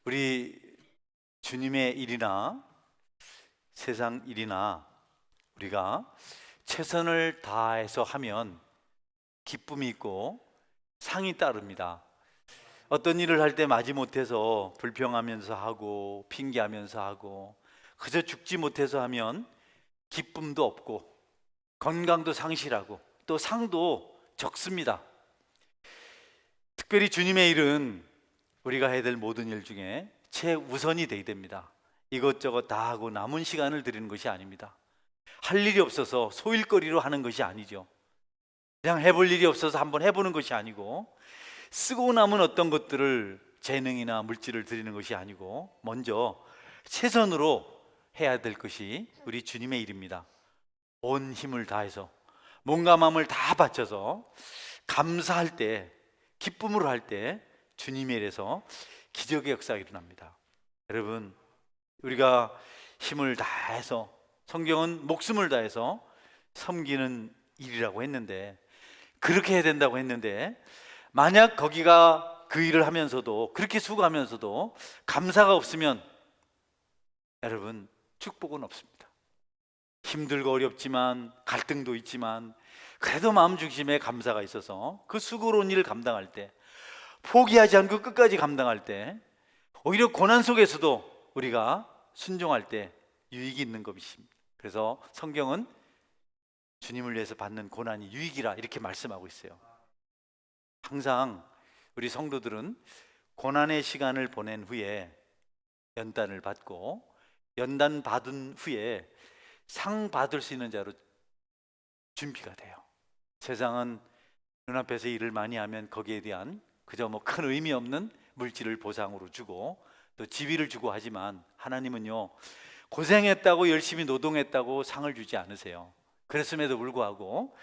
우리 주님의 일이나 세상 일이나 우리가 최선을 다해서 하면 기쁨이 있고 상이 따릅니다. 어떤 일을 할 때 마지못해서 불평하면서 하고 핑계하면서 하고 그저 죽지 못해서 하면 기쁨도 없고 건강도 상실하고 또 상도 적습니다. 특별히 주님의 일은 우리가 해야 될 모든 일 중에 최우선이 되어야 됩니다. 이것저것 다 하고 남은 시간을 드리는 것이 아닙니다. 할 일이 없어서 소일거리로 하는 것이 아니죠. 그냥 해볼 일이 없어서 한번 해보는 것이 아니고 쓰고 남은 어떤 것들을 재능이나 물질을 드리는 것이 아니고 먼저 최선으로 해야 될 것이 우리 주님의 일입니다. 온 힘을 다해서 몸과 마음을 다 바쳐서 감사할 때, 기쁨으로 할 때 주님의 일에서 기적의 역사가 일어납니다. 여러분, 우리가 힘을 다해서, 성경은 목숨을 다해서 섬기는 일이라고 했는데, 그렇게 해야 된다고 했는데, 만약 거기가 그 일을 하면서도, 그렇게 수고하면서도 감사가 없으면 여러분, 축복은 없습니다. 힘들고 어렵지만, 갈등도 있지만, 그래도 마음 중심에 감사가 있어서 그 수고로운 일을 감당할 때, 포기하지 않고 끝까지 감당할 때, 오히려 고난 속에서도 우리가 순종할 때 유익이 있는 것입니다. 그래서 성경은 주님을 위해서 받는 고난이 유익이라 이렇게 말씀하고 있어요. 항상 우리 성도들은 고난의 시간을 보낸 후에 연단을 받고, 연단 받은 후에 상 받을 수 있는 자로 준비가 돼요. 세상은 눈앞에서 일을 많이 하면 거기에 대한 그저 뭐 큰 의미 없는 물질을 보상으로 주고 또 지위를 주고 하지만, 하나님은요, 고생했다고 열심히 노동했다고 상을 주지 않으세요. 그랬음에도 불구하고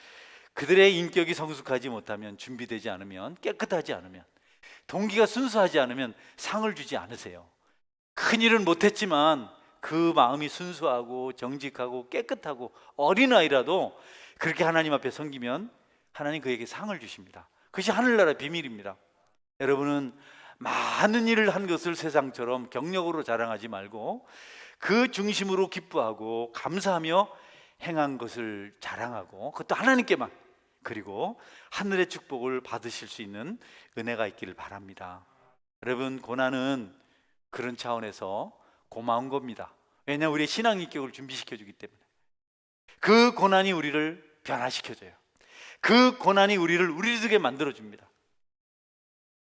그들의 인격이 성숙하지 못하면, 준비되지 않으면, 깨끗하지 않으면, 동기가 순수하지 않으면 상을 주지 않으세요. 큰 일은 못했지만 그 마음이 순수하고 정직하고 깨끗하고 어린아이라도 그렇게 하나님 앞에 섬기면 하나님 그에게 상을 주십니다. 그것이 하늘나라 비밀입니다. 여러분은 많은 일을 한 것을 세상처럼 경력으로 자랑하지 말고 그 중심으로 기뻐하고 감사하며 행한 것을 자랑하고, 그것도 하나님께만, 그리고 하늘의 축복을 받으실 수 있는 은혜가 있기를 바랍니다. 여러분, 고난은 그런 차원에서 고마운 겁니다. 왜냐하면 우리의 신앙 인격을 준비시켜 주기 때문에. 그 고난이 우리를 변화시켜줘요. 그 고난이 우리를 우리들에게 만들어줍니다.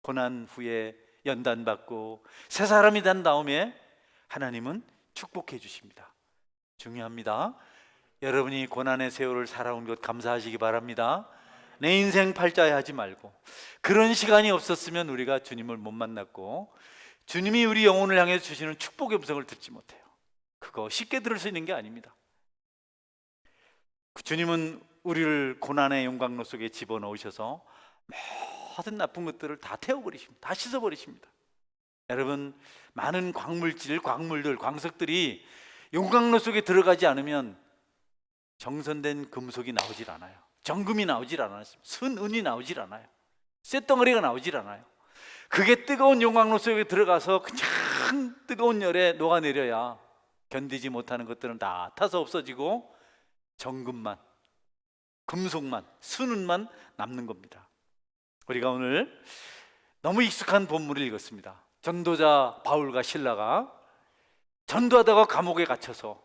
고난 후에 연단받고 새 사람이 된 다음에 하나님은 축복해 주십니다. 중요합니다. 여러분이 고난의 세월을 살아온 것 감사하시기 바랍니다. 내 인생 팔자에 하지 말고, 그런 시간이 없었으면 우리가 주님을 못 만났고 주님이 우리 영혼을 향해 주시는 축복의 음성을 듣지 못해요. 그거 쉽게 들을 수 있는 게 아닙니다. 주님은 우리를 고난의 용광로 속에 집어넣으셔서 모든 나쁜 것들을 다 태워버리십니다. 다 씻어버리십니다. 여러분, 많은 광물들, 광석들이 용광로 속에 들어가지 않으면 정선된 금속이 나오질 않아요. 정금이 나오질 않아요. 순은이 나오질 않아요. 쇳덩어리가 나오질 않아요. 그게 뜨거운 용광로 속에 들어가서 그냥 뜨거운 열에 녹아내려야 견디지 못하는 것들은 다 타서 없어지고 정금만, 금속만, 순은만 남는 겁니다. 우리가 오늘 너무 익숙한 본문을 읽었습니다. 전도자 바울과 실라가 전도하다가 감옥에 갇혀서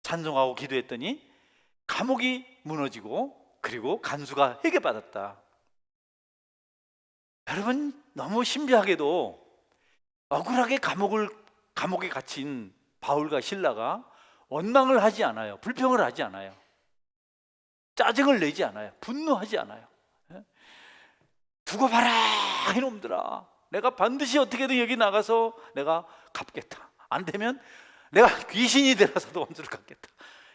찬송하고 기도했더니 감옥이 무너지고 그리고 간수가 회개받았다. 여러분, 너무 신비하게도 억울하게 감옥에 갇힌 바울과 실라가 원망을 하지 않아요. 불평을 하지 않아요. 짜증을 내지 않아요. 분노하지 않아요. 두고 봐라 이놈들아, 내가 반드시 어떻게든 여기 나가서 내가 갚겠다. 안 되면 내가 귀신이 되어서도 원수를 갚겠다.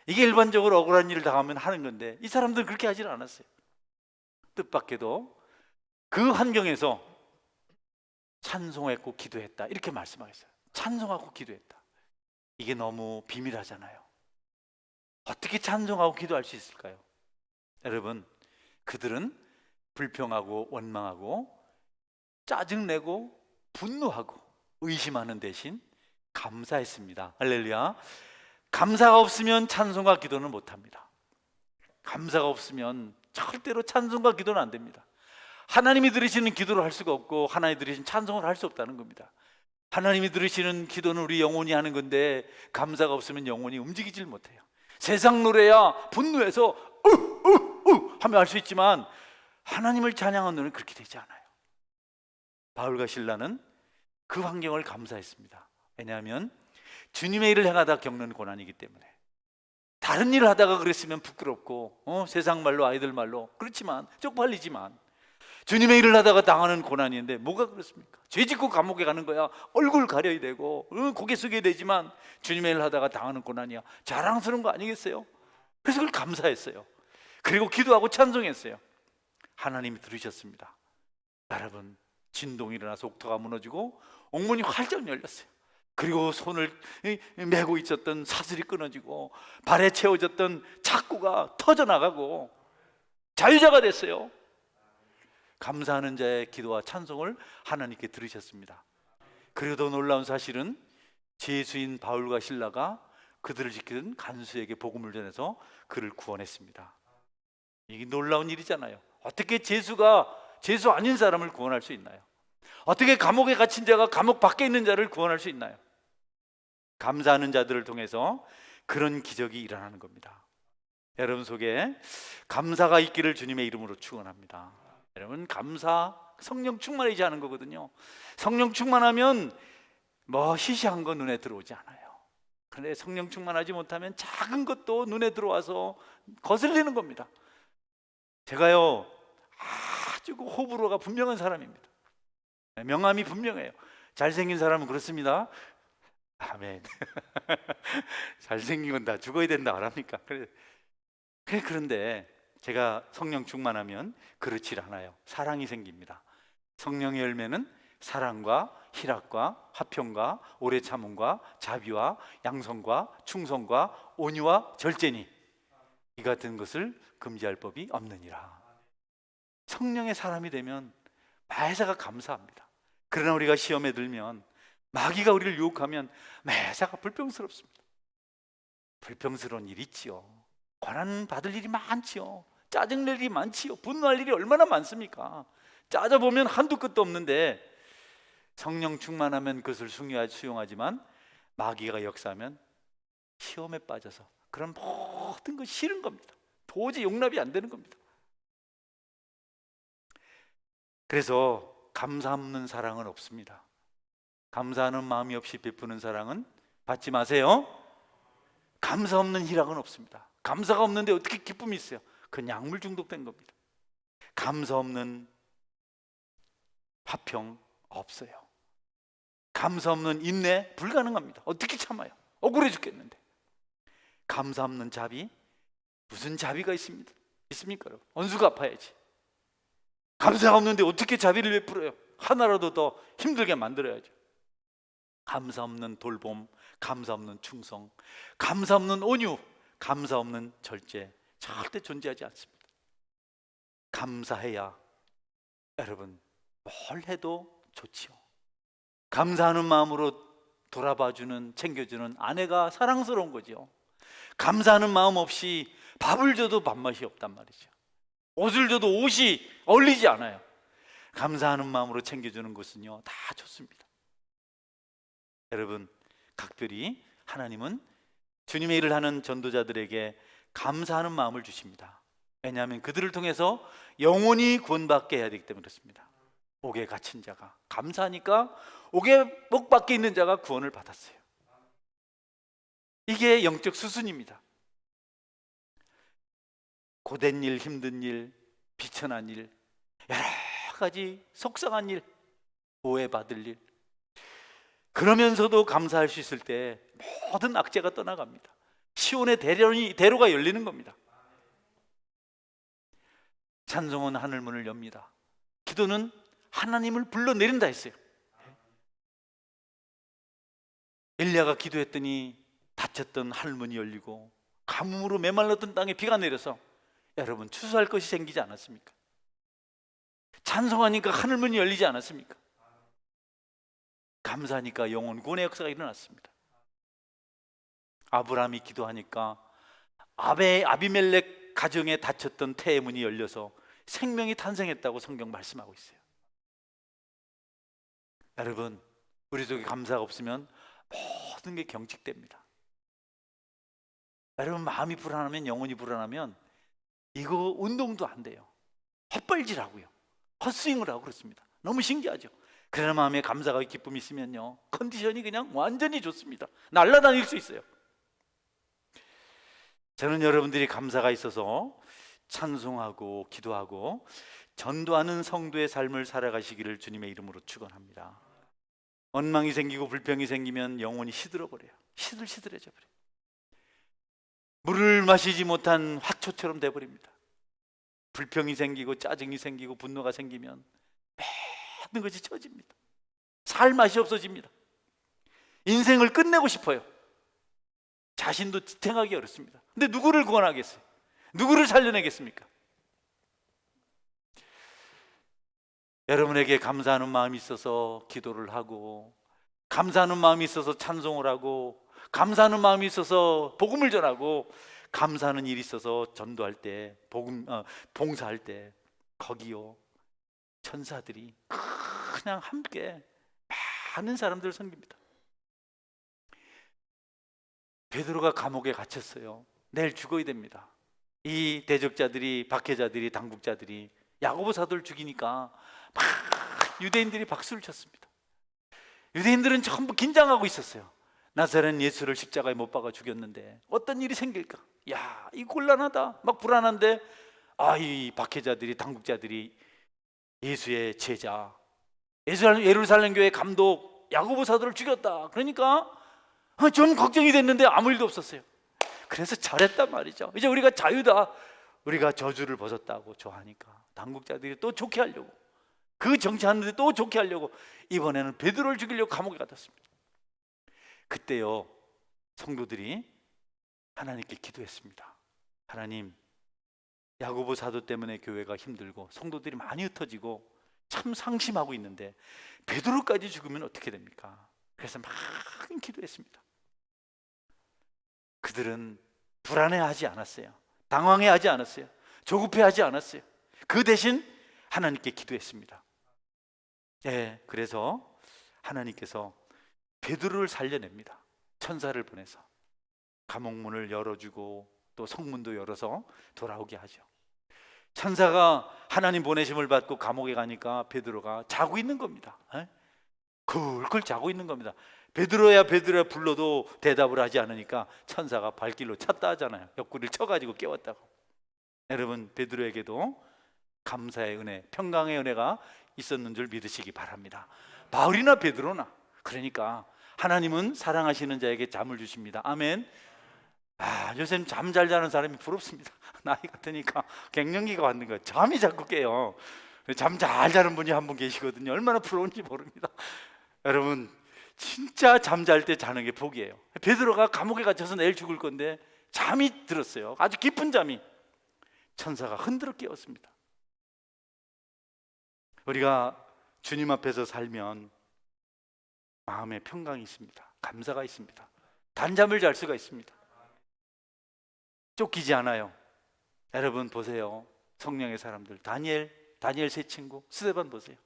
이게 일반적으로 억울한 일을 당하면 하는 건데, 이 사람들은 그렇게 하질 않았어요. 뜻밖에도 그 환경에서 찬송했고 기도했다, 이렇게 말씀하셨어요. 찬송하고 기도했다. 이게 너무 비밀하잖아요. 어떻게 찬송하고 기도할 수 있을까요? 여러분, 그들은 불평하고 원망하고 짜증내고 분노하고 의심하는 대신 감사했습니다. 할렐루야. 감사가 없으면 찬송과 기도는 못합니다. 감사가 없으면 절대로 찬송과 기도는 안 됩니다. 하나님이 들으시는 기도를 할 수가 없고 하나님이 들으시는 찬송을 할 수 없다는 겁니다. 하나님이 들으시는 기도는 우리 영혼이 하는 건데 감사가 없으면 영혼이 움직이질 못해요. 세상 노래야 분노해서 하며 할 수 있지만 하나님을 찬양하는 노래는 그렇게 되지 않아요. 바울과 실라는 그 환경을 감사했습니다. 왜냐하면 주님의 일을 행하다 겪는 고난이기 때문에. 다른 일을 하다가 그랬으면 부끄럽고 세상 말로 아이들 말로 그렇지만 쪽팔리지만 주님의 일을 하다가 당하는 고난인데 뭐가 그렇습니까? 죄 짓고 감옥에 가는 거야. 얼굴 가려야 되고 고개 숙여야 되지만 주님의 일을 하다가 당하는 고난이야. 자랑스러운 거 아니겠어요? 그래서 그걸 감사했어요. 그리고 기도하고 찬송했어요. 하나님이 들으셨습니다. 여러분, 진동이 일어나서 옥토가 무너지고 옥문이 활짝 열렸어요. 그리고 손을 메고 있었던 사슬이 끊어지고 발에 채워졌던 착고가 터져나가고 자유자가 됐어요. 감사하는 자의 기도와 찬송을 하나님께 들으셨습니다. 그리고 더 놀라운 사실은 죄수인 바울과 실라가 그들을 지키던 간수에게 복음을 전해서 그를 구원했습니다. 이게 놀라운 일이잖아요. 어떻게 죄수가 죄수 아닌 사람을 구원할 수 있나요? 어떻게 감옥에 갇힌 자가 감옥 밖에 있는 자를 구원할 수 있나요? 감사하는 자들을 통해서 그런 기적이 일어나는 겁니다. 여러분 속에 감사가 있기를 주님의 이름으로 축원합니다. 여러분, 감사, 성령 충만이지 않은 거거든요. 성령 충만하면 뭐 시시한 거 눈에 들어오지 않아요. 그런데 성령 충만하지 못하면 작은 것도 눈에 들어와서 거슬리는 겁니다. 제가요 아주 호불호가 분명한 사람입니다. 명함이 분명해요. 잘생긴 사람은 그렇습니다. 아멘. 잘생긴 건 다 죽어야 된다 안 합니까? 그런데 제가 성령 충만하면 그렇지 않아요. 사랑이 생깁니다. 성령의 열매는 사랑과 희락과 화평과 오래 참음과 자비와 양성과 충성과 온유와 절제니 이 같은 것을 금지할 법이 없느니라. 성령의 사람이 되면 매사가 감사합니다. 그러나 우리가 시험에 들면 마귀가 우리를 유혹하면 매사가 불평스럽습니다. 불평스러운 일이 있지요. 고난 받을 일이 많지요. 짜증낼 일이 많지요. 분노할 일이 얼마나 많습니까? 짜져보면 한두 끝도 없는데 성령 충만하면 그것을 수용하지만 마귀가 역사하면 시험에 빠져서 그런 모든 것이 싫은 겁니다. 도저히 용납이 안 되는 겁니다. 그래서 감사 없는 사랑은 없습니다. 감사하는 마음이 없이 베푸는 사랑은 받지 마세요. 감사 없는 희락은 없습니다. 감사가 없는데 어떻게 기쁨이 있어요? 그건 약물 중독된 겁니다. 감사 없는 화평 없어요. 감사 없는 인내 불가능합니다. 어떻게 참아요? 억울해 죽겠는데. 감사 없는 자비, 무슨 자비가 있습니까? 여러분? 원수가 아파야지. 감사가 없는데 어떻게 자비를 베풀어요? 하나라도 더 힘들게 만들어야죠. 감사 없는 돌봄, 감사 없는 충성, 감사 없는 온유, 감사 없는 절제 절대 존재하지 않습니다. 감사해야 여러분 뭘 해도 좋지요. 감사하는 마음으로 돌아봐주는, 챙겨주는 아내가 사랑스러운 거죠. 감사하는 마음 없이 밥을 줘도 밥맛이 없단 말이죠. 옷을 줘도 옷이 어울리지 않아요. 감사하는 마음으로 챙겨주는 것은요 다 좋습니다. 여러분, 각별히 하나님은 주님의 일을 하는 전도자들에게 감사하는 마음을 주십니다. 왜냐하면 그들을 통해서 영혼이 구원받게 해야 되기 때문에 그렇습니다. 옥에 갇힌 자가 감사하니까 옥에 목 밖에 있는 자가 구원을 받았어요. 이게 영적 수순입니다. 고된 일, 힘든 일, 비천한 일, 여러 가지 속상한 일, 오해받을 일, 그러면서도 감사할 수 있을 때 모든 악재가 떠나갑니다. 시온의 대로가 열리는 겁니다. 찬송은 하늘문을 엽니다. 기도는 하나님을 불러내린다 했어요. 엘리야가 기도했더니 닫혔던 하늘문이 열리고 가뭄으로 메말랐던 땅에 비가 내려서 여러분 추수할 것이 생기지 않았습니까? 찬송하니까 하늘문이 열리지 않았습니까? 감사하니까 영혼 구원의 역사가 일어났습니다. 아브라함이 기도하니까 아비멜렉 가정에 닫혔던 태의 문이 열려서 생명이 탄생했다고 성경 말씀하고 있어요. 여러분, 우리 속에 감사가 없으면 모든 게 경직됩니다. 여러분, 마음이 불안하면, 영혼이 불안하면 이거 운동도 안 돼요. 헛발질하고요, 헛스윙을 하고 그렇습니다. 너무 신기하죠. 그러나 마음에 감사가 기쁨이 있으면요, 컨디션이 그냥 완전히 좋습니다. 날아다닐 수 있어요. 저는 여러분들이 감사가 있어서 찬송하고 기도하고 전도하는 성도의 삶을 살아가시기를 주님의 이름으로 축원합니다. 원망이 생기고 불평이 생기면 영혼이 시들어버려요. 시들시들해져 버려요. 물을 마시지 못한 화초처럼 돼버립니다. 불평이 생기고 짜증이 생기고 분노가 생기면 모든 것이 처집니다. 살 맛이 없어집니다. 인생을 끝내고 싶어요. 자신도 지탱하기 어렵습니다. 근데 누구를 구원하겠어요? 누구를 살려내겠습니까? 여러분에게 감사하는 마음이 있어서 기도를 하고, 감사하는 마음이 있어서 찬송을 하고, 감사하는 마음이 있어서 복음을 전하고, 감사하는 일이 있어서 전도할 때, 봉사할 때 거기요, 천사들이 그냥 함께 많은 사람들을 섬깁니다. 베드로가 감옥에 갇혔어요. 내일 죽어야 됩니다. 이 대적자들이, 박해자들이, 당국자들이 야고보 사도를 죽이니까 막 유대인들이 박수를 쳤습니다. 유대인들은 전부 긴장하고 있었어요. 나사렛 예수를 십자가에 못 박아 죽였는데 어떤 일이 생길까? 야, 이 곤란하다, 막 불안한데, 이 박해자들이, 당국자들이 예수의 제자, 예루살렘 교회 감독 야고보 사도를 죽였다. 그러니까 좀 걱정이 됐는데 아무 일도 없었어요. 그래서 잘했단 말이죠. 이제 우리가 자유다, 우리가 저주를 벗었다고 좋아하니까 당국자들이 또 좋게 하려고, 그 정치하는데 또 좋게 하려고 이번에는 베드로를 죽이려고 감옥에 가뒀습니다. 그때요, 성도들이 하나님께 기도했습니다. 하나님, 야고보 사도 때문에 교회가 힘들고 성도들이 많이 흩어지고 참 상심하고 있는데 베드로까지 죽으면 어떻게 됩니까? 그래서 막 기도했습니다. 그들은 불안해하지 않았어요. 당황해하지 않았어요. 조급해하지 않았어요. 그 대신 하나님께 기도했습니다. 네, 그래서 하나님께서 베드로를 살려냅니다. 천사를 보내서 감옥문을 열어주고 또 성문도 열어서 돌아오게 하죠. 천사가 하나님 보내심을 받고 감옥에 가니까 베드로가 자고 있는 겁니다. 굴굴 자고 있는 겁니다. 베드로야 베드로야 불러도 대답을 하지 않으니까 천사가 발길로 찼다 하잖아요. 옆구리를 쳐가지고 깨웠다고. 여러분, 베드로에게도 감사의 은혜, 평강의 은혜가 있었는 줄 믿으시기 바랍니다. 바울이나 베드로나, 그러니까 하나님은 사랑하시는 자에게 잠을 주십니다. 아멘. 요즘 잠 잘 자는 사람이 부럽습니다. 나이가 드니까 갱년기가 왔는 거예요. 잠이 자꾸 깨요. 잠 잘 자는 분이 한 분 계시거든요. 얼마나 부러운지 모릅니다. 여러분, 진짜 잠 잘 때 자는 게 복이에요. 베드로가 감옥에 갇혀서 내일 죽을 건데 잠이 들었어요. 아주 깊은 잠이. 천사가 흔들어 깨웠습니다. 우리가 주님 앞에서 살면 마음에 평강이 있습니다. 감사가 있습니다. 단잠을 잘 수가 있습니다. 쫓기지 않아요. 여러분 보세요. 성령의 사람들, 다니엘 세 친구, 스데반 보세요.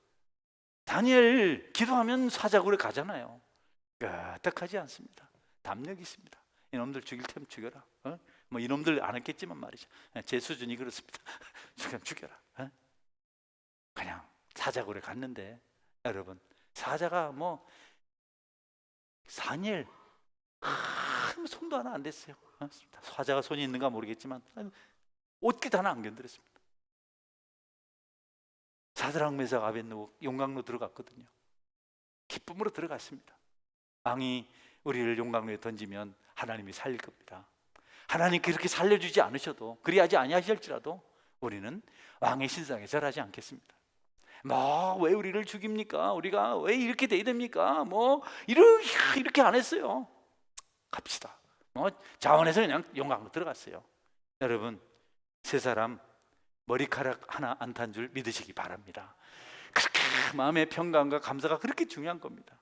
다니엘 기도하면 사자굴에 가잖아요. 끄떡하지 않습니다. 담력이 있습니다. 이놈들 죽일 테면 죽여라. 뭐 이놈들 안 했겠지만 말이죠. 제 수준이 그렇습니다. 죽여라. 그냥 사자굴에 갔는데, 여러분, 사자가 뭐 다니엘 손도 하나 안 댔어요. 사자가 손이 있는가 모르겠지만 옷깃 하나 안 건드렸습니다. 사드락 메삭 아벳느고 용광로 들어갔거든요. 기쁨으로 들어갔습니다. 왕이 우리를 용광로에 던지면 하나님이 살릴 겁니다. 하나님 그렇게 살려주지 않으셔도, 그리하지 아니하실지라도 우리는 왕의 신상에 절하지 않겠습니다. 뭐 왜 우리를 죽입니까? 우리가 왜 이렇게 돼야 됩니까? 뭐 이렇게 안 했어요. 갑시다. 뭐 자원해서 그냥 용광로 들어갔어요. 여러분, 세 사람 머리카락 하나 안 탄 줄 믿으시기 바랍니다. 그렇게 마음의 평강과 감사가 그렇게 중요한 겁니다.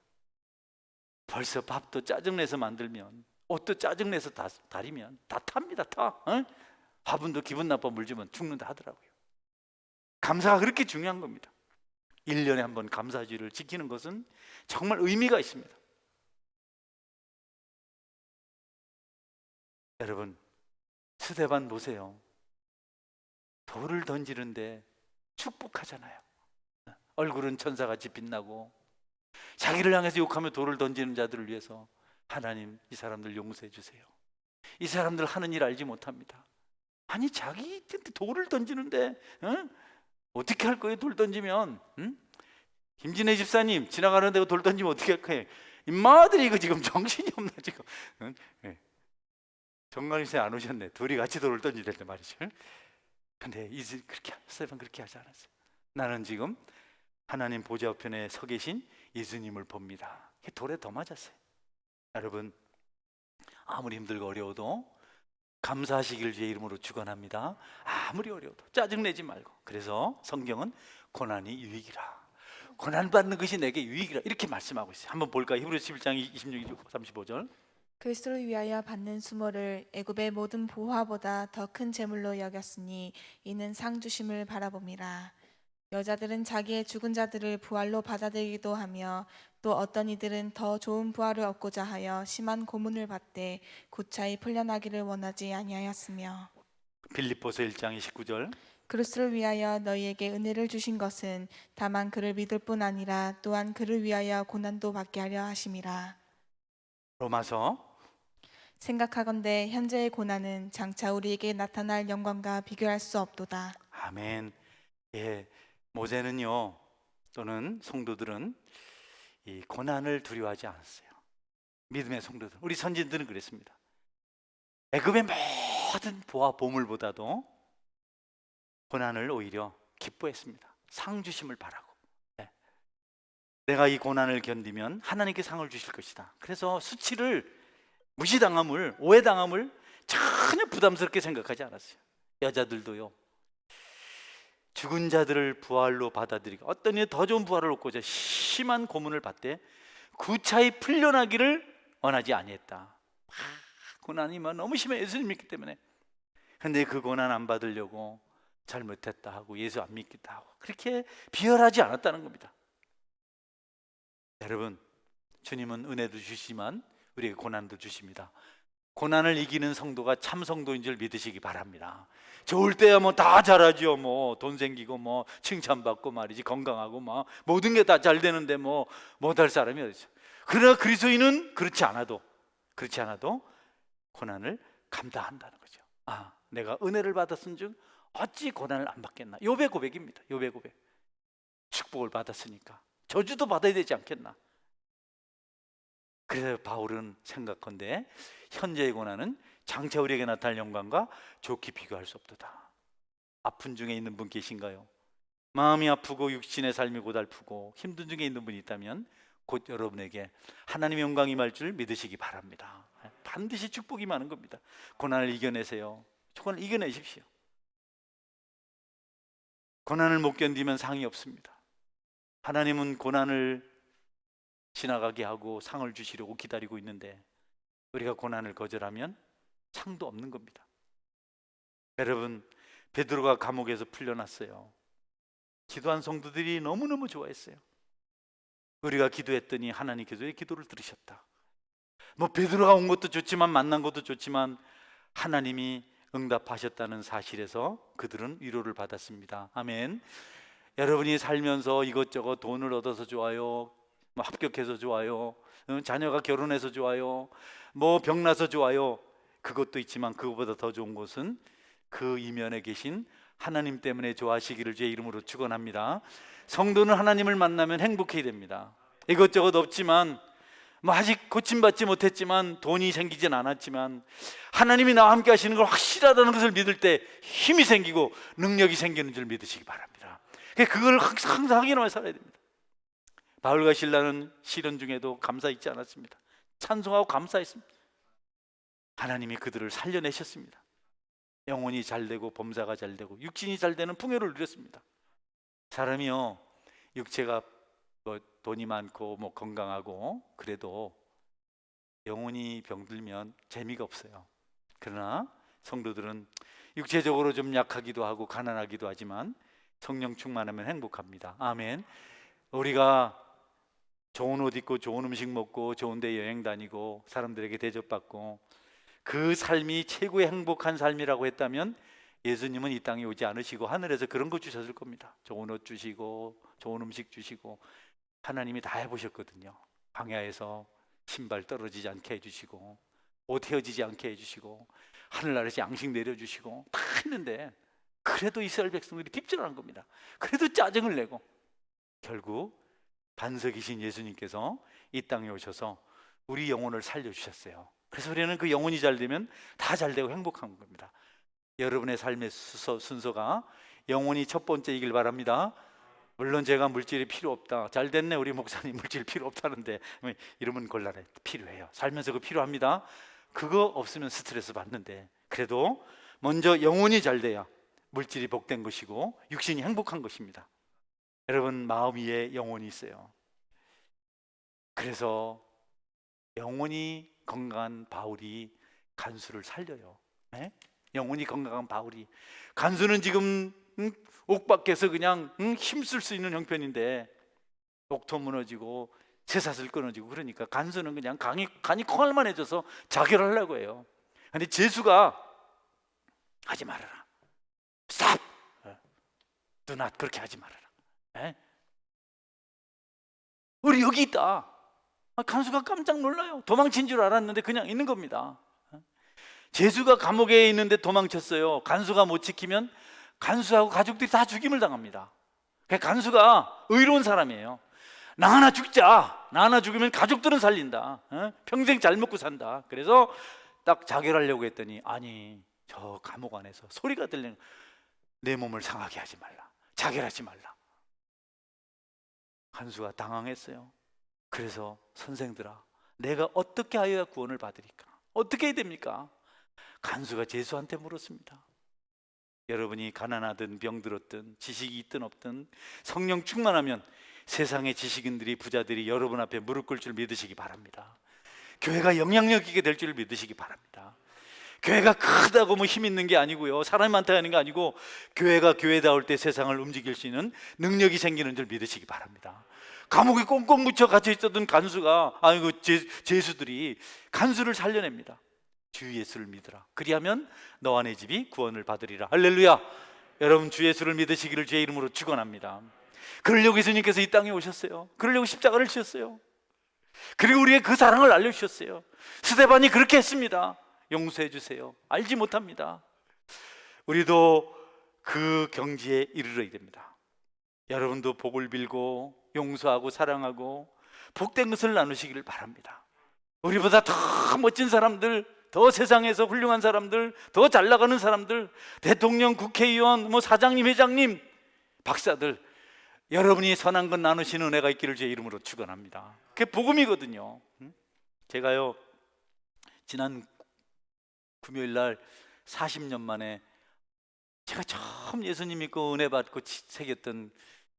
벌써 밥도 짜증내서 만들면, 옷도 짜증내서 다리면 다 탑니다. 타. 어? 화분도 기분 나빠 물 주면 죽는다 하더라고요. 감사가 그렇게 중요한 겁니다. 1년에 한 번 감사주의를 지키는 것은 정말 의미가 있습니다. 여러분, 스데반 보세요. 돌을 던지는데 축복하잖아요. 얼굴은 천사같이 빛나고, 자기를 향해서 욕하며 돌을 던지는 자들을 위해서 하나님, 이 사람들 용서해 주세요. 이 사람들 하는 일 알지 못합니다. 아니, 자기 돌을 던지는데 어떻게 할 거예요? 돌 던지면 김진애 집사님 지나가는데 돌 던지면 어떻게 할 거예요? 인마들이 이거 지금 정신이 없나 지금. 네. 정관이세 안 오셨네. 둘이 같이 돌을 던지될 때 말이죠. 근데 스테반 그렇게 하지 않았어요. 나는 지금 하나님 보좌 우편에 서 계신 예수님을 봅니다. 돌에 더 맞았어요. 여러분, 아무리 힘들고 어려워도 감사하시길 주의 이름으로 축원합니다. 아무리 어려워도 짜증내지 말고. 그래서 성경은 고난이 유익이라, 고난 받는 것이 내게 유익이라 이렇게 말씀하고 있어요. 한번 볼까요? 히브리서 11장 26, 35절. 그리스도를 위하여 받는 수모를 애굽의 모든 보화보다 더 큰 재물로 여겼으니 이는 상 주심을 바라봄이라. 여자들은 자기의 죽은 자들을 부활로 받아들이기도 하며, 또 어떤 이들은 더 좋은 부활을 얻고자 하여 심한 고문을 받되 고차히 풀려나기를 원하지 아니하였으며. 빌립보서 1장 29절. 그리스도를 위하여 너희에게 은혜를 주신 것은 다만 그를 믿을 뿐 아니라 또한 그를 위하여 고난도 받게 하려 하심이라. 로마서. 생각하건대 현재의 고난은 장차 우리에게 나타날 영광과 비교할 수 없도다. 아멘. 예, 모세는요, 또는 성도들은 이 고난을 두려워하지 않았어요. 믿음의 성도들, 우리 선진들은 그랬습니다. 애굽의 모든 보화 보물보다도 고난을 오히려 기뻐했습니다. 상 주심을 바라고. 네. 내가 이 고난을 견디면 하나님께 상을 주실 것이다. 그래서 수치를, 무시당함을, 오해당함을 전혀 부담스럽게 생각하지 않았어요. 여자들도요, 죽은 자들을 부활로 받아들이고 어떤 이는 더 좋은 부활을 얻고자 심한 고문을 받되 구차히 풀려나기를 원하지 아니했다. 고난이 너무 심해, 예수를 믿기 때문에. 근데 그 고난 안 받으려고 잘못했다 하고 예수 안 믿겠다 하고 그렇게 비열하지 않았다는 겁니다. 여러분, 주님은 은혜도 주시지만 우리에게 고난도 주십니다. 고난을 이기는 성도가 참 성도인 줄 믿으시기 바랍니다. 좋을 때야 다 잘하죠. 돈 생기고 칭찬받고 말이지, 건강하고 모든 게 다 잘 되는데 못할 사람이 어디죠? 그러나 그리스도인은 그렇지 않아도 고난을 감당한다는 거죠. 내가 은혜를 받았은즉 어찌 고난을 안 받겠나. 욥의 고백입니다. 욥의 고백. 축복을 받았으니까 저주도 받아야 되지 않겠나. 그래서 바울은 생각컨대 현재의 고난은 장차 우리에게 나타날 영광과 좋게 비교할 수 없도다. 아픈 중에 있는 분 계신가요? 마음이 아프고 육신의 삶이 고달프고 힘든 중에 있는 분이 있다면 곧 여러분에게 하나님의 영광이 임할 줄 믿으시기 바랍니다. 반드시 축복이 많은 겁니다. 고난을 이겨내세요. 고난을 이겨내십시오. 고난을 못 견디면 상이 없습니다. 하나님은 고난을 지나가게 하고 상을 주시려고 기다리고 있는데 우리가 고난을 거절하면 상도 없는 겁니다. 여러분, 베드로가 감옥에서 풀려났어요. 기도한 성도들이 너무너무 좋아했어요. 우리가 기도했더니 하나님께서 기도를 들으셨다. 베드로가 온 것도 좋지만 만난 것도 좋지만 하나님이 응답하셨다는 사실에서 그들은 위로를 받았습니다. 아멘. 여러분이 살면서 이것저것 돈을 얻어서 좋아요, 합격해서 좋아요, 자녀가 결혼해서 좋아요, 병나서 좋아요. 그것도 있지만 그것보다 더 좋은 것은 그 이면에 계신 하나님 때문에 좋아하시기를 주의 이름으로 축원합니다. 성도는 하나님을 만나면 행복해야 됩니다. 이것저것 없지만 아직 고침받지 못했지만 돈이 생기진 않았지만 하나님이 나와 함께 하시는 걸 확실하다는 것을 믿을 때 힘이 생기고 능력이 생기는 줄 믿으시기 바랍니다. 그걸 항상 확인하며 살아야 됩니다. 바울과 실라는 시련 중에도 감사 잊지 않았습니다. 찬송하고 감사했습니다. 하나님이 그들을 살려내셨습니다. 영혼이 잘되고 범사가 잘되고 육신이 잘되는 풍요를 누렸습니다. 사람이요, 육체가 돈이 많고 건강하고 그래도 영혼이 병들면 재미가 없어요. 그러나 성도들은 육체적으로 좀 약하기도 하고 가난하기도 하지만 성령 충만하면 행복합니다. 아멘. 우리가 좋은 옷 입고 좋은 음식 먹고 좋은 데 여행 다니고 사람들에게 대접받고 그 삶이 최고의 행복한 삶이라고 했다면 예수님은 이 땅에 오지 않으시고 하늘에서 그런 거 주셨을 겁니다. 좋은 옷 주시고 좋은 음식 주시고 하나님이 다 해보셨거든요. 광야에서 신발 떨어지지 않게 해주시고 옷 헤어지지 않게 해주시고 하늘나라에서 양식 내려주시고 다 했는데 그래도 이스라엘 백성들이 핍절하는 겁니다. 그래도 짜증을 내고 결국 반석이신 예수님께서 이 땅에 오셔서 우리 영혼을 살려주셨어요. 그래서 우리는 그 영혼이 잘 되면 다 잘 되고 행복한 겁니다. 여러분의 삶의 순서가 영혼이 첫 번째이길 바랍니다. 물론 제가 물질이 필요 없다, 잘 됐네 우리 목사님 물질 필요 없다는데 이러면 곤란해. 필요해요. 살면서 그 필요합니다. 그거 없으면 스트레스 받는데 그래도 먼저 영혼이 잘 돼야 물질이 복된 것이고 육신이 행복한 것입니다. 여러분 마음 위에 영혼이 있어요. 그래서 영혼이 건강한 바울이 간수를 살려요. 네? 영혼이 건강한 바울이, 간수는 지금 옥 밖에서 그냥 힘쓸 수 있는 형편인데 옥토 무너지고 쇠사슬 끊어지고 그러니까 간수는 그냥 간이 콩알만해져서 자결하려고 해요. 근데 제수가 하지 말아라, stop, do not, 그렇게 하지 말아라. 에? 우리 여기 있다. 간수가 깜짝 놀라요. 도망친 줄 알았는데 그냥 있는 겁니다. 제수가 감옥에 있는데 도망쳤어요. 간수가 못 지키면 간수하고 가족들이 다 죽임을 당합니다. 간수가 의로운 사람이에요. 나 하나 죽자, 나 하나 죽으면 가족들은 살린다, 평생 잘 먹고 산다. 그래서 딱 자결하려고 했더니 아니, 저 감옥 안에서 소리가 들리는, 내 몸을 상하게 하지 말라, 자결하지 말라. 간수가 당황했어요. 그래서 선생들아, 내가 어떻게 하여야 구원을 받으리까? 어떻게 해야 됩니까? 간수가 제수한테 물었습니다. 여러분이 가난하든 병들었든 지식이 있든 없든 성령 충만하면 세상의 지식인들이, 부자들이 여러분 앞에 무릎 꿇을 줄 믿으시기 바랍니다. 교회가 영향력 있게 될 줄 믿으시기 바랍니다. 교회가 크다고 뭐 힘 있는 게 아니고요, 사람이 많다 하는 게 아니고 교회가 교회다울 때 세상을 움직일 수 있는 능력이 생기는 줄 믿으시기 바랍니다. 감옥에 꽁꽁 묻혀 갇혀 있었던 간수가, 제수들이 간수를 살려냅니다. 주 예수를 믿으라, 그리하면 너와 내 집이 구원을 받으리라. 할렐루야. 여러분 주 예수를 믿으시기를 주의 이름으로 축원합니다. 그러려고 예수님께서 이 땅에 오셨어요. 그러려고 십자가를 지셨어요. 그리고 우리의 그 사랑을 알려주셨어요. 스데반이 그렇게 했습니다. 용서해 주세요. 알지 못합니다. 우리도 그 경지에 이르러야 됩니다. 여러분도 복을 빌고 용서하고 사랑하고 복된 것을 나누시기를 바랍니다. 우리보다 더 멋진 사람들, 더 세상에서 훌륭한 사람들, 더 잘 나가는 사람들, 대통령, 국회의원, 사장님, 회장님, 박사들, 여러분이 선한 것 나누시는 은혜가 있기를 주의 이름으로 축원합니다. 그게 복음이거든요. 제가요, 지난 금요일 날 40년 만에 제가 처음 예수님 믿고 은혜 받고 새겼던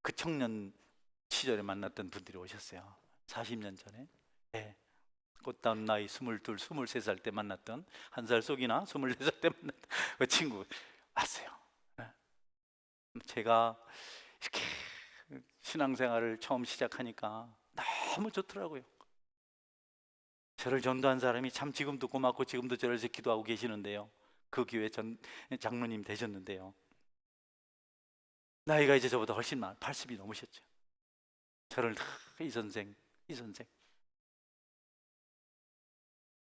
그 청년 시절에 만났던 분들이 오셨어요. 40년 전에. 네. 꽃다운 나이 22, 23살 때 만났던, 한 살 속이나 24살 때 만났던 그 친구 왔어요. 제가 이렇게 신앙생활을 처음 시작하니까 너무 좋더라고요. 저를 전도한 사람이 참 지금도 고맙고 지금도 저를 위해서 기도하고 계시는데요, 그 교회 장로님 되셨는데요, 나이가 이제 저보다 훨씬 많아, 80이 넘으셨죠. 저를 다 이 선생.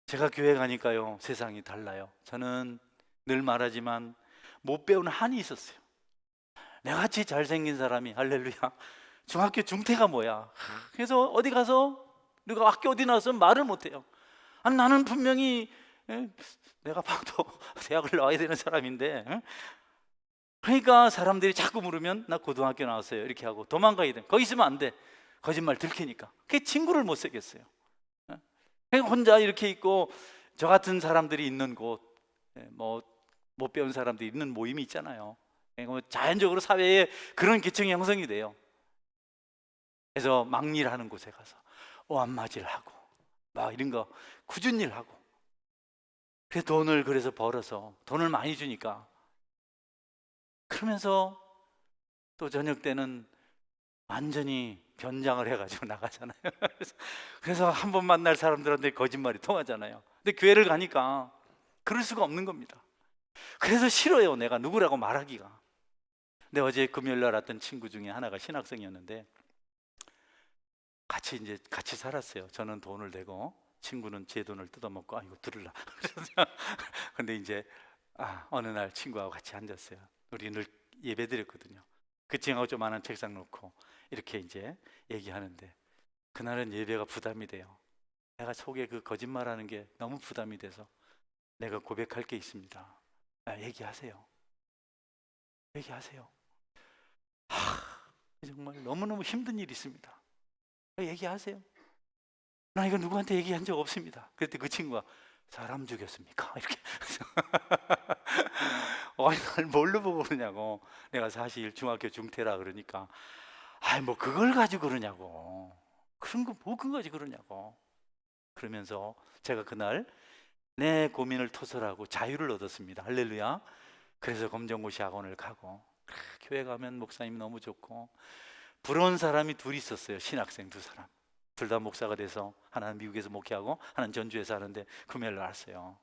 제가 교회 가니까요, 세상이 달라요. 저는 늘 말하지만 못 배운 한이 있었어요. 내같이 잘생긴 사람이, 할렐루야, 중학교 중퇴가 뭐야. 그래서 어디 가서 누가 학교 어디 나와서 말을 못해요. 나는 분명히 내가 봐도 대학을 나와야 되는 사람인데, 그러니까 사람들이 자꾸 물으면 나 고등학교 나왔어요 이렇게 하고 도망가야 돼. 거기 있으면 안 돼. 거짓말 들키니까. 그게 친구를 못 사겠어요. 그냥 혼자 이렇게 있고, 저 같은 사람들이 있는 곳, 못 배운 사람들이 있는 모임이 있잖아요. 자연적으로 사회에 그런 계층이 형성이 돼요. 그래서 막일하는 곳에 가서 오한마질하고 막 이런 거 굳은 일 하고. 그래서 돈을 그래서 벌어서 돈을 많이 주니까 그러면서 또 저녁 때는 완전히 변장을 해가지고 나가잖아요. 그래서 한 번 만날 사람들한테 거짓말이 통하잖아요. 근데 교회를 가니까 그럴 수가 없는 겁니다. 그래서 싫어요, 내가 누구라고 말하기가. 근데 어제 금요일 날 왔던 친구 중에 하나가 신학생이었는데 같이 살았어요. 저는 돈을 내고 친구는 제 돈을 뜯어먹고, 아 이거 들을라. 근데 이제 어느 날 친구하고 같이 앉았어요. 우리 늘 예배 드렸거든요. 그 친구하고 좀 많은 책상 놓고 이렇게 이제 얘기하는데 그날은 예배가 부담이 돼요. 내가 속에 그 거짓말하는 게 너무 부담이 돼서 내가 고백할 게 있습니다. 얘기하세요. 얘기하세요. 정말 너무너무 힘든 일이 있습니다. 얘기하세요. 나 이거 누구한테 얘기한 적 없습니다. 그때 그 친구가 사람 죽였습니까? 이렇게. 아니, 날 뭘로 보고 그러냐고. 내가 사실 중학교 중퇴라 그러니까 뭐 그걸 가지고 그러냐고. 그런 거 뭐 그거 가지고 그러냐고. 그러면서 제가 그날 내 고민을 토설하고 자유를 얻었습니다. 할렐루야. 그래서 검정고시 학원을 가고 교회 가면 목사님 너무 좋고 부러운 사람이 둘이 있었어요. 신학생 두 사람. 둘 다 목사가 돼서 하나는 미국에서 목회하고 하나는 전주에서 하는데 금요일 날 왔어요.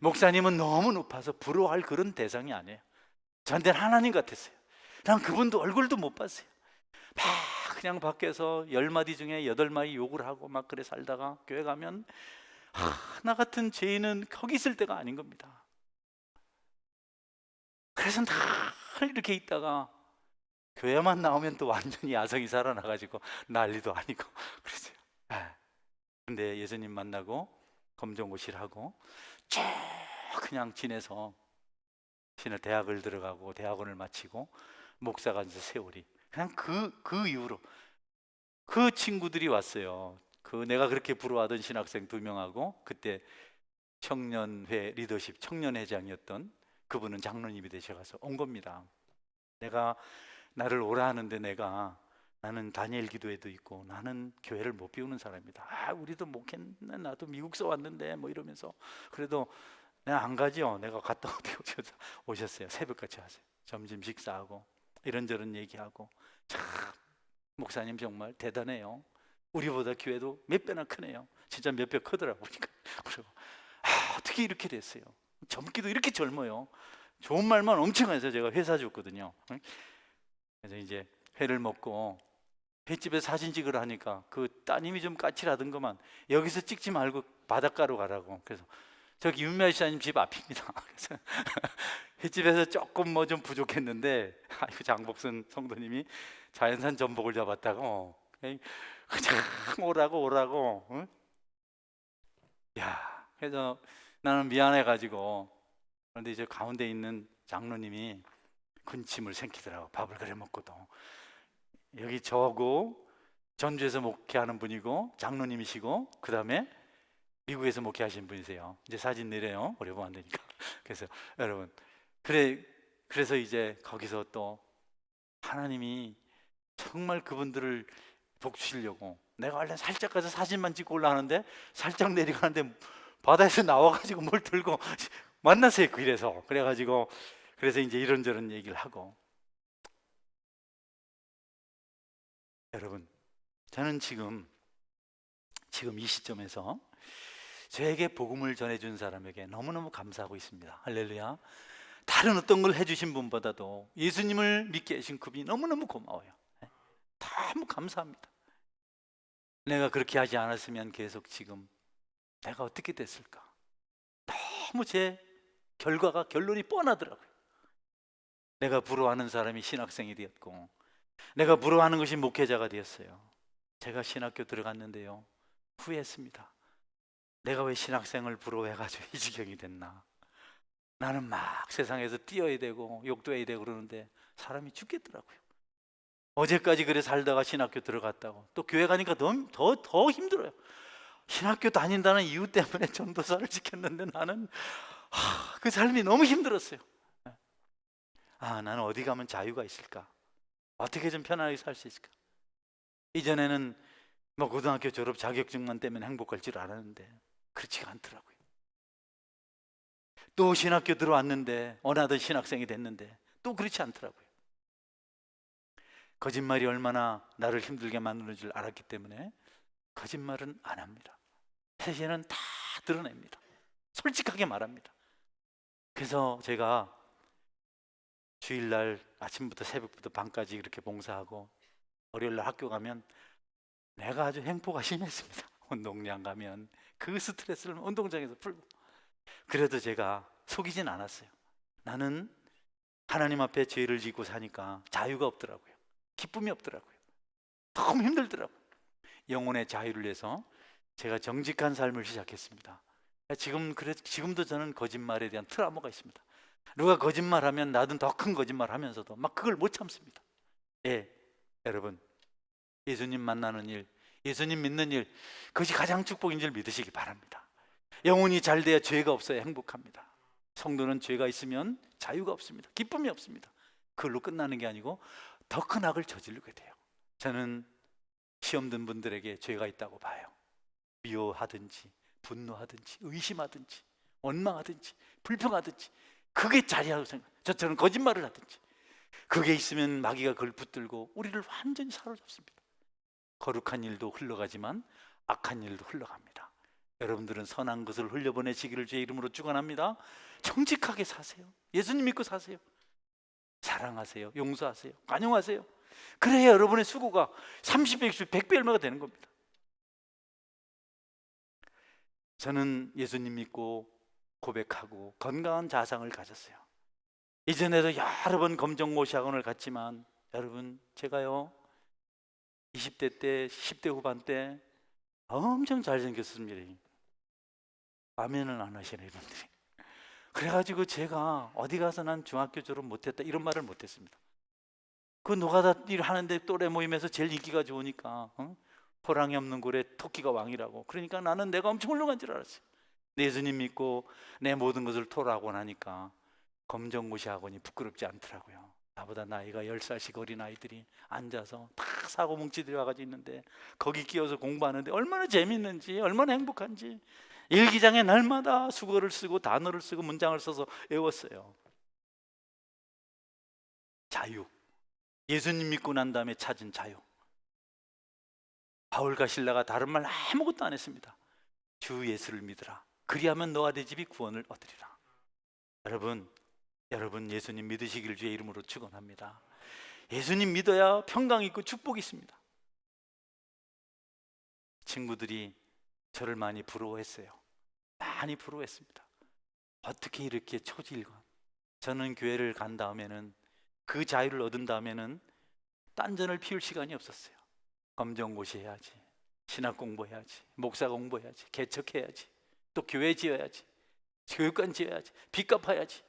목사님은 너무 높아서 부러워할 그런 대상이 아니에요. 저한테는 하나님 같았어요. 난 그분도 얼굴도 못 봤어요. 막 그냥 밖에서 10마디 중에 8마디 욕을 하고 막 그래 살다가 교회 가면 하나 같은 죄인은 거기 있을 때가 아닌 겁니다. 그래서 늘 이렇게 있다가 교회만 나오면 또 완전히 야성이 살아나가지고 난리도 아니고 그러세요. 근데 예수님 만나고 검정고시를 하고 쭉 그냥 지내서 신을 대학을 들어가고 대학원을 마치고 목사가 이제 세월이 그냥 그 이후로 그 친구들이 왔어요. 그 내가 그렇게 부러워하던 신학생 2명하고 그때 청년회 리더십 청년회장이었던 그분은 장로님이 되셔가서 온 겁니다. 내가 나를 오라 하는데 나는 다니엘 기도회도 있고 나는 교회를 못 비우는 사람이다. 우리도 목했네. 나도 미국서 왔는데 뭐 이러면서 그래도 내가 안 가죠. 내가 갔다 오셨어요. 새벽같이 하세요. 점심 식사하고 이런저런 얘기하고 참 목사님 정말 대단해요. 우리보다 교회도 몇 배나 크네요. 진짜 몇 배 크더라고요. 그리고 어떻게 이렇게 됐어요? 젊기도 이렇게 젊어요. 좋은 말만 엄청 해서 제가 회사 줬거든요. 그래서 이제 회를 먹고 횟집에 사진 찍으러 하니까 그 따님이 좀 까칠하던거만 여기서 찍지 말고 바닷가로 가라고. 그래서 저기 윤미아 시장님 집 앞입니다. 그래서 횟집에서 조금 뭐 좀 부족했는데 장복순 성도님이 자연산 전복을 잡았다고 그냥 오라고 응? 야, 그래서 나는 미안해가지고 그런데 이제 가운데 있는 장로님이 군침을 생기더라고. 밥을 그래 먹고도 여기 저고 전주에서 목회하는 분이고 장로님이시고 그 다음에 미국에서 목회하신 분이세요. 이제 사진 내려요. 오래 보면 안 되니까. 그래서 여러분 그래서 이제 거기서 또 하나님이 정말 그분들을 복 주시려고 내가 원래 살짝 가서 사진만 찍고 올라가는데 살짝 내려가는데 바다에서 나와가지고 뭘 들고 만났어요. 그래가지고 그래서 이제 이런저런 얘기를 하고 여러분 저는 지금 이 시점에서 저에게 복음을 전해준 사람에게 너무너무 감사하고 있습니다. 할렐루야. 다른 어떤 걸 해주신 분보다도 예수님을 믿게 해주신 그분이 너무너무 고마워요. 너무 감사합니다. 내가 그렇게 하지 않았으면 계속 지금 내가 어떻게 됐을까? 너무 제 결론이 뻔하더라고요. 내가 부러워하는 사람이 신학생이 되었고 내가 부러워하는 것이 목회자가 되었어요. 제가 신학교 들어갔는데요 후회했습니다. 내가 왜 신학생을 부러워해가지고 이 지경이 됐나. 나는 막 세상에서 뛰어야 되고 욕도 해야 되고 그러는데 사람이 죽겠더라고요. 어제까지 그래 살다가 신학교 들어갔다고 또 교회 가니까 더 힘들어요. 신학교 다닌다는 이유 때문에 전도사를 지켰는데 나는 그 삶이 너무 힘들었어요. 나는 어디 가면 자유가 있을까? 어떻게 좀 편안하게 살 수 있을까? 이전에는 뭐 고등학교 졸업 자격증만 떼면 행복할 줄 알았는데 그렇지가 않더라고요. 또 신학교 들어왔는데 원하던 신학생이 됐는데 또 그렇지 않더라고요. 거짓말이 얼마나 나를 힘들게 만드는 줄 알았기 때문에 거짓말은 안 합니다. 세상에는 다 드러냅니다. 솔직하게 말합니다. 그래서 제가 주일날 아침부터 새벽부터 밤까지 이렇게 봉사하고 월요일날 학교 가면 내가 아주 횡포가 심했습니다. 운동장 가면 그 스트레스를 운동장에서 풀고. 그래도 제가 속이진 않았어요. 나는 하나님 앞에 죄를 짓고 사니까 자유가 없더라고요. 기쁨이 없더라고요. 너무 힘들더라고요. 영혼의 자유를 위해서 제가 정직한 삶을 시작했습니다. 지금도 저는 거짓말에 대한 트라우마가 있습니다. 누가 거짓말하면 나도 더 큰 거짓말 하면서도 막 그걸 못 참습니다. 예, 여러분, 예수님 만나는 일, 예수님 믿는 일, 그것이 가장 축복인 줄 믿으시기 바랍니다. 영혼이 잘 돼야 죄가 없어야 행복합니다. 성도는 죄가 있으면 자유가 없습니다. 기쁨이 없습니다. 그걸로 끝나는 게 아니고 더 큰 악을 저지르게 돼요. 저는 시험 든 분들에게 죄가 있다고 봐요. 미워하든지 분노하든지 의심하든지 원망하든지 불평하든지 그게 자리라고 생각해요. 저처럼 거짓말을 하든지 그게 있으면 마귀가 그걸 붙들고 우리를 완전히 사로잡습니다. 거룩한 일도 흘러가지만 악한 일도 흘러갑니다. 여러분들은 선한 것을 흘려보내시기를 주의 이름으로 축원합니다. 정직하게 사세요. 예수님 믿고 사세요. 사랑하세요. 용서하세요. 관용하세요. 그래야 여러분의 수고가 30배, 100배 얼마가 되는 겁니다. 저는 예수님 믿고 고백하고 건강한 자상을 가졌어요. 이전에도 여러 번 검정고시 학원을 갔지만 여러분, 제가요 20대 때 10대 후반 때 엄청 잘생겼습니다. 아멘은 안 하시네 이분들이. 그래가지고 제가 어디 가서 난 중학교 졸업 못했다 이런 말을 못했습니다. 그 노가다 일 하는데 또래 모임에서 제일 인기가 좋으니까 호랑이 없는 굴에 토끼가 왕이라고. 그러니까 나는 내가 엄청 훌륭한 줄 알았어요. 내 예수님 믿고 내 모든 것을 토로하고 나니까 검정고시 학원이 부끄럽지 않더라고요. 나보다 나이가 10살씩 어린 아이들이 앉아서 다 사고 뭉치들이 와가지고 있는데 거기 끼어서 공부하는데 얼마나 재밌는지 얼마나 행복한지 일기장에 날마다 수거를 쓰고 단어를 쓰고 문장을 써서 외웠어요. 자유, 예수님 믿고 난 다음에 찾은 자유. 바울과 신라가 다른 말 아무것도 안 했습니다. 주 예수를 믿으라. 그리하면 너와 내 집이 구원을 얻으리라. 여러분 예수님 믿으시기를 주의 이름으로 축원합니다. 예수님 믿어야 평강 있고 축복이 있습니다. 친구들이 저를 많이 부러워했어요. 많이 부러워했습니다. 어떻게 이렇게 초지일관. 저는 교회를 간 다음에는 그 자유를 얻은 다음에는 딴전을 피울 시간이 없었어요. 검정고시 해야지, 신학 공부해야지, 목사 공부해야지, 개척해야지, 또 교회 지어야지, 교육관 지어야지, 빚 갚아야지.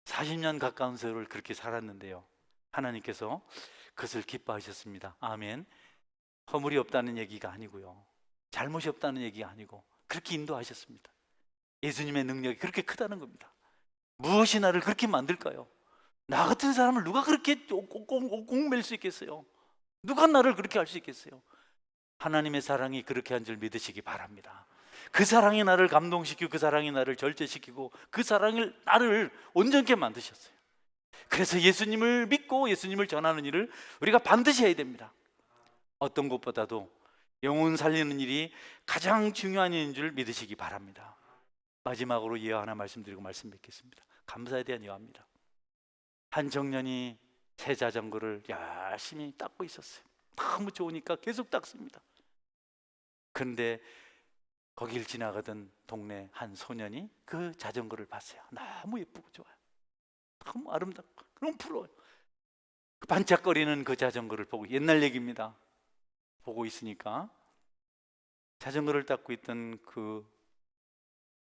40년 가까운 세월을 그렇게 살았는데요, 하나님께서 그것을 기뻐하셨습니다. 아멘. 허물이 없다는 얘기가 아니고요, 잘못이 없다는 얘기가 아니고 그렇게 인도하셨습니다. 예수님의 능력이 그렇게 크다는 겁니다. 무엇이 나를 그렇게 만들까요? 나 같은 사람을 누가 그렇게 옥공맬 수 있겠어요? 누가 나를 그렇게 할 수 있겠어요? 하나님의 사랑이 그렇게 한 줄 믿으시기 바랍니다. 그 사랑이 나를 감동시키고 그 사랑이 나를 절제시키고 그 사랑이 나를 온전케 만드셨어요. 그래서 예수님을 믿고 예수님을 전하는 일을 우리가 반드시 해야 됩니다. 어떤 것보다도 영혼 살리는 일이 가장 중요한 일인 줄 믿으시기 바랍니다. 마지막으로 예화 하나 말씀드리고 말씀 맺겠습니다. 감사에 대한 예화입니다. 한 청년이 새 자전거를 열심히 닦고 있었어요. 너무 좋으니까 계속 닦습니다. 그런데 거길 지나가던 동네 한 소년이 그 자전거를 봤어요. 너무 예쁘고 좋아요. 너무 아름답고 너무 부러워요. 반짝거리는 그 자전거를 보고, 옛날 얘기입니다, 보고 있으니까 자전거를 닦고 있던 그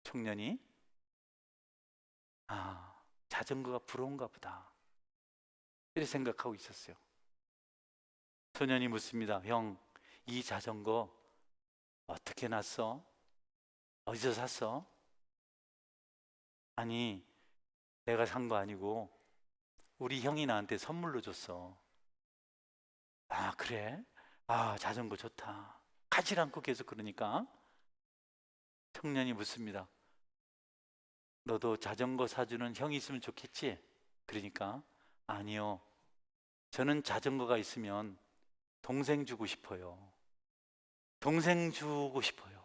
청년이 자전거가 부러운가 보다 이렇게 생각하고 있었어요. 소년이 묻습니다. 형, 이 자전거 어떻게 났어? 어디서 샀어? 아니, 내가 산 거 아니고 우리 형이 나한테 선물로 줬어. 아, 그래? 아, 자전거 좋다. 가지 않고 계속 그러니까 청년이 묻습니다. 너도 자전거 사주는 형이 있으면 좋겠지? 그러니까 아니요. 저는 자전거가 있으면 동생 주고 싶어요. 동생 주고 싶어요.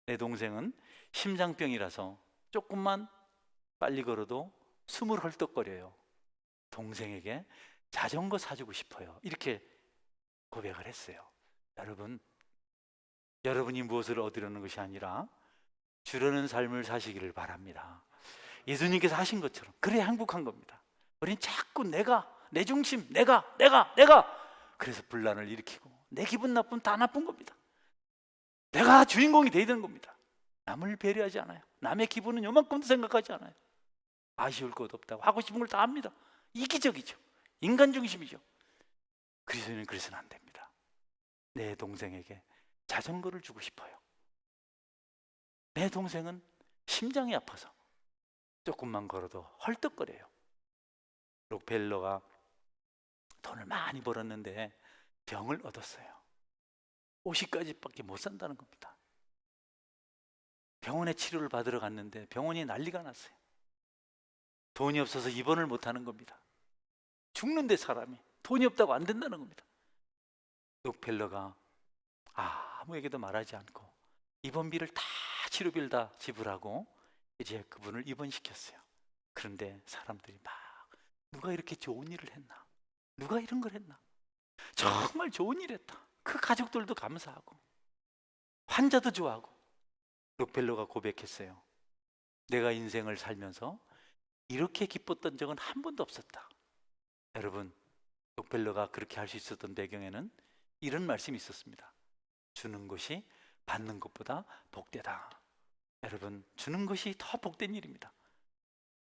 내 동생은 심장병이라서 조금만 빨리 걸어도 숨을 헐떡거려요. 동생에게 자전거 사주고 싶어요. 이렇게 고백을 했어요. 여러분, 여러분이 무엇을 얻으려는 것이 아니라 주려는 삶을 사시기를 바랍니다. 예수님께서 하신 것처럼 그래야 행복한 겁니다. 우린 자꾸 내가, 내 중심, 내가 그래서 분란을 일으키고 내 기분 나쁘면 다 나쁜 겁니다. 내가 주인공이 돼야 되는 겁니다. 남을 배려하지 않아요. 남의 기분은 요만큼도 생각하지 않아요. 아쉬울 것 없다고 하고 싶은 걸 다 합니다. 이기적이죠. 인간 중심이죠. 그리스도인은 그래서는 안 됩니다. 내 동생에게 자전거를 주고 싶어요. 내 동생은 심장이 아파서 조금만 걸어도 헐떡거려요. 록펠러가 돈을 많이 벌었는데 병을 얻었어요. 50까지밖에 못 산다는 겁니다. 병원에 치료를 받으러 갔는데 병원이 난리가 났어요. 돈이 없어서 입원을 못 하는 겁니다. 죽는데 사람이 돈이 없다고 안 된다는 겁니다. 록펠러가 아무에게도 말하지 않고 입원비를 다, 치료비를 다 지불하고 이제 그분을 입원시켰어요. 그런데 사람들이 막 누가 이렇게 좋은 일을 했나? 누가 이런 걸 했나? 정말 좋은 일 했다. 그 가족들도 감사하고 환자도 좋아하고. 록펠러가 고백했어요. 내가 인생을 살면서 이렇게 기뻤던 적은 한 번도 없었다. 여러분, 록펠러가 그렇게 할 수 있었던 배경에는 이런 말씀이 있었습니다. 주는 것이 받는 것보다 복되다. 여러분, 주는 것이 더 복된 일입니다.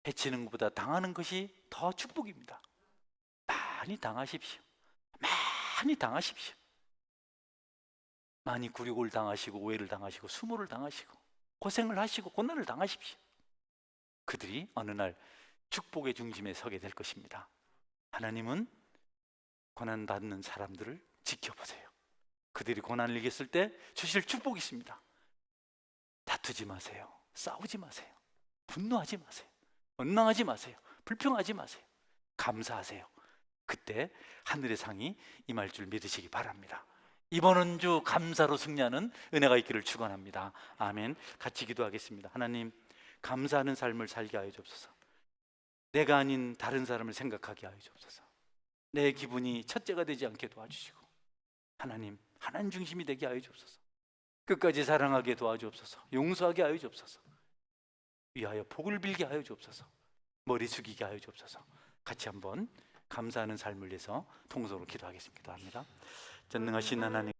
해치는 것보다 당하는 것이 더 축복입니다. 많이 당하십시오. 많이 당하십시오. 많이 굴욕을 당하시고 오해를 당하시고 수모를 당하시고 고생을 하시고 고난을 당하십시오. 그들이 어느 날 축복의 중심에 서게 될 것입니다. 하나님은 고난받는 사람들을 지켜보세요. 그들이 고난을 이겼을 때 주실 축복이 있습니다. 다투지 마세요. 싸우지 마세요. 분노하지 마세요. 원망하지 마세요. 불평하지 마세요. 감사하세요. 그때 하늘의 상이 임할 줄 믿으시기 바랍니다. 이번 은주 감사로 승리하는 은혜가 있기를 축원합니다. 아멘. 같이 기도하겠습니다. 하나님, 감사하는 삶을 살게 하여 주옵소서. 내가 아닌 다른 사람을 생각하게 하여 주옵소서. 내 기분이 첫째가 되지 않게 도와주시고 하나님, 하나님 중심이 되게 하여 주옵소서. 끝까지 사랑하게 도와주옵소서. 용서하게 하여 주옵소서. 위하여 복을 빌게 하여 주옵소서. 머리 숙이게 하여 주옵소서. 같이 한번 감사하는 삶을 위해서 통성으로 기도하겠습니다. 기도합니다. 전능하신 하나님,